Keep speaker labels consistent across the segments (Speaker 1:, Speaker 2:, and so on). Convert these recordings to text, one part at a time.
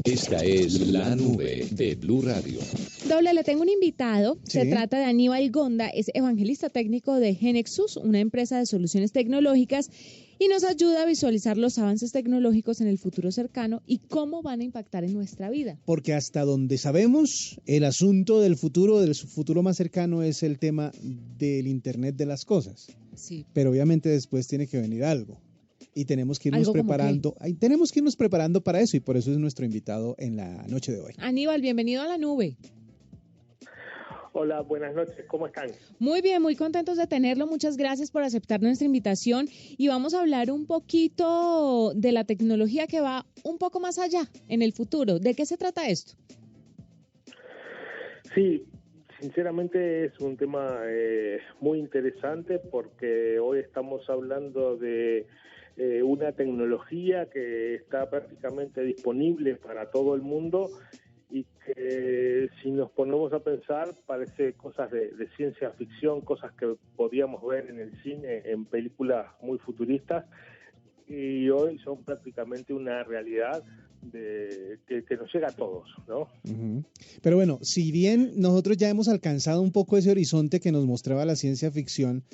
Speaker 1: Esta es la nube de Blue Radio.
Speaker 2: Doble, le tengo un invitado.
Speaker 3: Sí.
Speaker 2: Se trata de Aníbal Gonda, es evangelista técnico de Genexus, una empresa de soluciones tecnológicas, y nos ayuda a visualizar los avances tecnológicos en el futuro cercano y cómo van a impactar en nuestra vida.
Speaker 3: Porque hasta donde sabemos, el asunto del futuro más cercano es el tema del Internet de las cosas.
Speaker 2: Sí.
Speaker 3: Pero obviamente después tiene que venir algo. Y tenemos que irnos
Speaker 2: ¿Algo como
Speaker 3: preparando. Tenemos que irnos preparando para eso, y por eso es nuestro invitado en la noche de hoy.
Speaker 2: Aníbal, bienvenido a la nube.
Speaker 4: Hola, buenas noches, ¿cómo están?
Speaker 2: Muy bien, muy contentos de tenerlo. Muchas gracias por aceptar nuestra invitación y vamos a hablar un poquito de la tecnología que va un poco más allá en el futuro. ¿De qué se trata esto?
Speaker 4: Sí, sinceramente es un tema muy interesante porque hoy estamos hablando de una tecnología que está prácticamente disponible para todo el mundo y que si nos ponemos a pensar parece cosas de ciencia ficción, cosas que podíamos ver en el cine, en películas muy futuristas, y hoy son prácticamente una realidad que nos llega a todos, ¿no?
Speaker 3: Uh-huh. Pero bueno, si bien nosotros ya hemos alcanzado un poco ese horizonte que nos mostraba la ciencia ficción,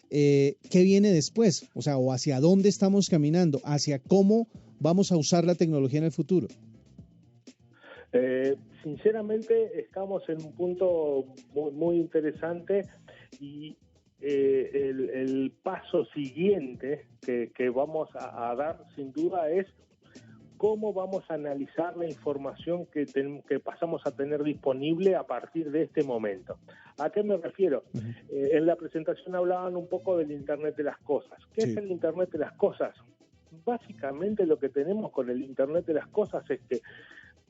Speaker 3: ¿qué viene después? O sea, ¿o hacia dónde estamos caminando? ¿Hacia cómo vamos a usar la tecnología en el futuro?
Speaker 4: Sinceramente estamos en un punto muy, muy interesante y el paso siguiente que vamos a dar sin duda es cómo vamos a analizar la información que pasamos a tener disponible a partir de este momento. ¿A qué me refiero? Uh-huh. En la presentación hablaban un poco del Internet de las cosas. ¿Qué es el Internet de las cosas? Básicamente lo que tenemos con el Internet de las cosas es que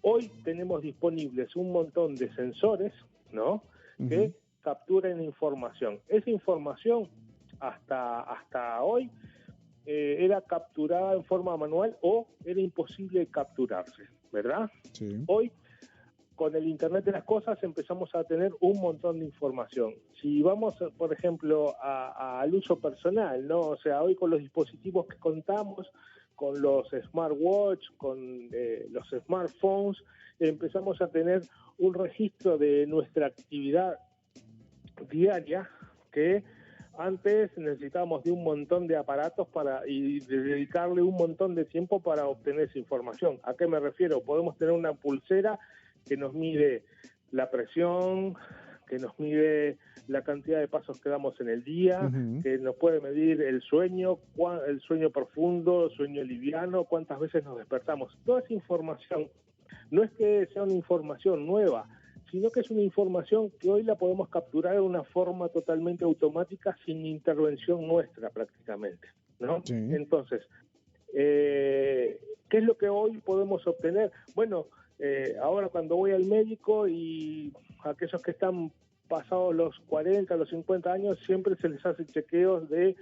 Speaker 4: hoy tenemos disponibles un montón de sensores, ¿no? Uh-huh. Que capturan información. Esa información hasta hoy era capturada en forma manual o era imposible capturarse, ¿verdad? Sí. Hoy, con el Internet de las cosas, empezamos a tener un montón de información. Si vamos, por ejemplo, al uso personal, ¿no? O sea, hoy con los dispositivos que contamos, con los smartwatch, con los smartphones, empezamos a tener un registro de nuestra actividad diaria que antes necesitábamos de un montón de aparatos y dedicarle un montón de tiempo para obtener esa información. ¿A qué me refiero? Podemos tener una pulsera que nos mide la presión, que nos mide la cantidad de pasos que damos en el día, uh-huh. Que nos puede medir el sueño profundo, el sueño liviano, cuántas veces nos despertamos. Toda esa información no es que sea una información nueva, sino que es una información que hoy la podemos capturar de una forma totalmente automática sin intervención nuestra prácticamente, ¿no? Sí. Entonces, ¿qué es lo que hoy podemos obtener? Bueno, ahora cuando voy al médico y aquellos que están pasados los 40, los 50 años, siempre se les hace chequeos de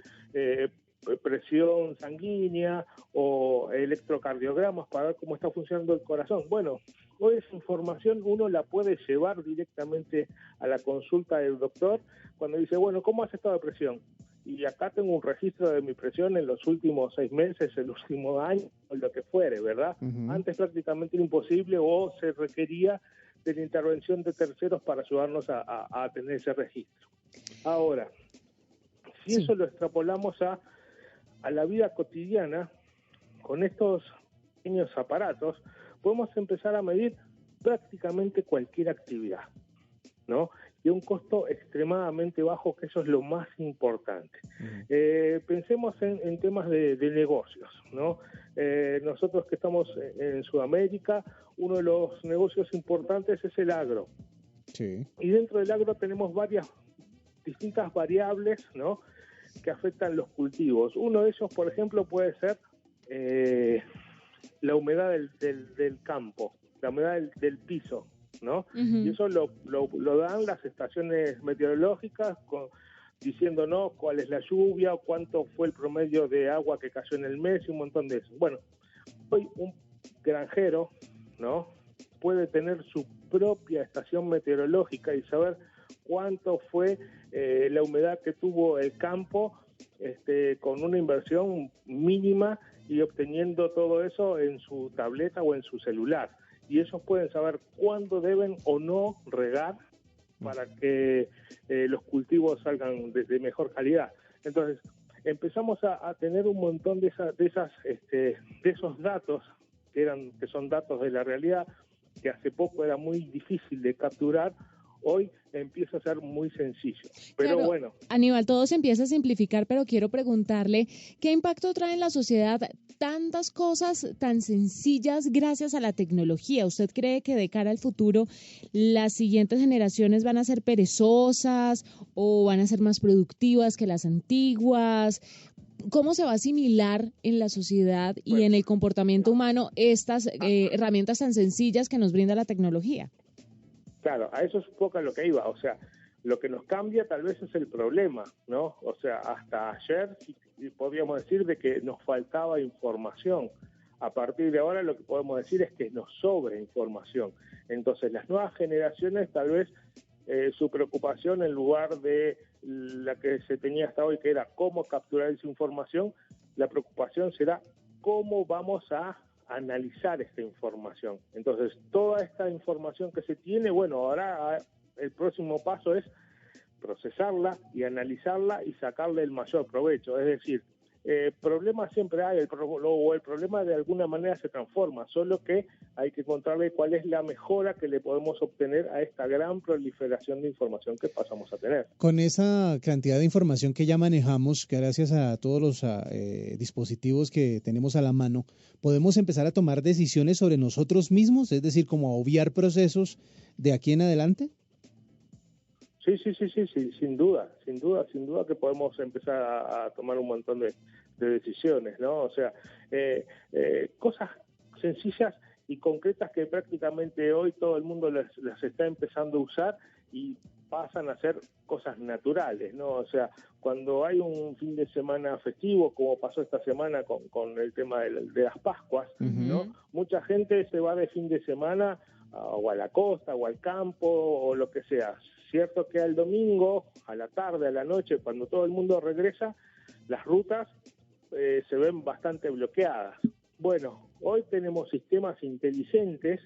Speaker 4: presión sanguínea o electrocardiogramas para ver cómo está funcionando el corazón. Bueno, hoy esa información uno la puede llevar directamente a la consulta del doctor cuando dice, bueno, ¿cómo has estado de presión? Y acá tengo un registro de mi presión en los últimos 6 meses, el último año, o lo que fuere, ¿verdad? Uh-huh. Antes prácticamente era imposible o se requería de la intervención de terceros para ayudarnos a tener ese registro. Ahora, si eso lo extrapolamos a la vida cotidiana, con estos pequeños aparatos, podemos empezar a medir prácticamente cualquier actividad, ¿no? Y a un costo extremadamente bajo, que eso es lo más importante. Uh-huh. Pensemos en temas de negocios, ¿no? Nosotros que estamos en Sudamérica, uno de los negocios importantes es el agro. Sí. Y dentro del agro tenemos distintas variables, ¿no?, que afectan los cultivos. Uno de ellos, por ejemplo, puede ser la humedad del campo, la humedad del piso, ¿no? Uh-huh. Y eso lo dan las estaciones meteorológicas diciéndonos cuál es la lluvia, o cuánto fue el promedio de agua que cayó en el mes y un montón de eso. Bueno, hoy un granjero, ¿no?, puede tener su propia estación meteorológica y saber cuánto fue la humedad que tuvo el campo con una inversión mínima y obteniendo todo eso en su tableta o en su celular. y ellos pueden saber cuándo deben o no regar para que los cultivos salgan de mejor calidad. Entonces, empezamos a tener un montón de esos datos que son datos de la realidad, que hace poco era muy difícil de capturar. Hoy empieza a ser muy sencillo. Pero
Speaker 2: claro,
Speaker 4: bueno.
Speaker 2: Aníbal, todo se empieza a simplificar, pero quiero preguntarle, ¿qué impacto trae en la sociedad tantas cosas tan sencillas gracias a la tecnología? ¿Usted cree que de cara al futuro las siguientes generaciones van a ser perezosas o van a ser más productivas que las antiguas? ¿Cómo se va a asimilar en la sociedad y en el comportamiento humano estas herramientas tan sencillas que nos brinda la tecnología?
Speaker 4: Claro, a eso es un poco a lo que iba. O sea, lo que nos cambia tal vez es el problema, ¿no? O sea, hasta ayer podríamos decir de que nos faltaba información. A partir de ahora lo que podemos decir es que nos sobra información. Entonces, las nuevas generaciones tal vez su preocupación, en lugar de la que se tenía hasta hoy, que era cómo capturar esa información, la preocupación será cómo vamos a analizar esta información. Entonces, toda esta información que se tiene, bueno, ahora el próximo paso es procesarla y analizarla y sacarle el mayor provecho. Es decir, problemas siempre hay, el problema de alguna manera se transforma, solo que hay que encontrarle cuál es la mejora que le podemos obtener a esta gran proliferación de información que pasamos a tener.
Speaker 3: Con esa cantidad de información que ya manejamos, que gracias a todos los dispositivos que tenemos a la mano, ¿podemos empezar a tomar decisiones sobre nosotros mismos? Es decir, como a obviar procesos de aquí en adelante.
Speaker 4: Sí, sin duda que podemos empezar a tomar un montón de decisiones, ¿no? O sea, cosas sencillas y concretas que prácticamente hoy todo el mundo las está empezando a usar y pasan a ser cosas naturales, ¿no? O sea, cuando hay un fin de semana festivo, como pasó esta semana con el tema de las Pascuas, ¿no? Mucha gente se va de fin de semana o a la costa, o al campo, o lo que sea. Cierto que al domingo, a la tarde, a la noche, cuando todo el mundo regresa, las rutas se ven bastante bloqueadas. Bueno, hoy tenemos sistemas inteligentes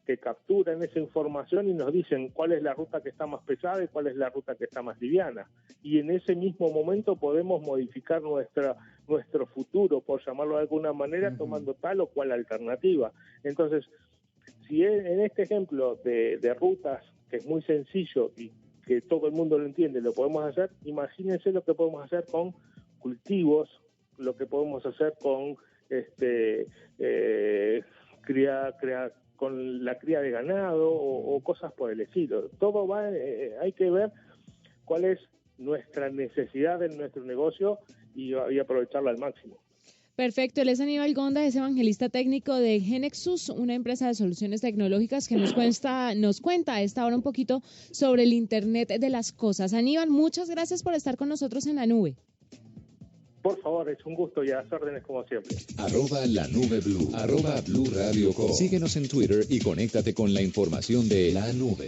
Speaker 4: que capturan esa información y nos dicen cuál es la ruta que está más pesada y cuál es la ruta que está más liviana. Y en ese mismo momento podemos modificar nuestro futuro, por llamarlo de alguna manera, tomando tal o cual alternativa. Entonces, si en este ejemplo de rutas, que es muy sencillo y que todo el mundo lo entiende, lo podemos hacer, imagínense lo que podemos hacer con cultivos, lo que podemos hacer con con la cría de ganado o cosas por el estilo. Todo va, hay que ver cuál es nuestra necesidad en nuestro negocio y aprovecharla al máximo.
Speaker 2: Perfecto, él es Aníbal Gonda, es evangelista técnico de Genexus, una empresa de soluciones tecnológicas que nos cuenta a esta hora un poquito sobre el Internet de las cosas. Aníbal, muchas gracias por estar con nosotros en la nube.
Speaker 4: Por favor, es un gusto y a las órdenes como siempre.
Speaker 1: @lanubeblu, @Blue Radio Co. Síguenos en Twitter y conéctate con la información de la nube.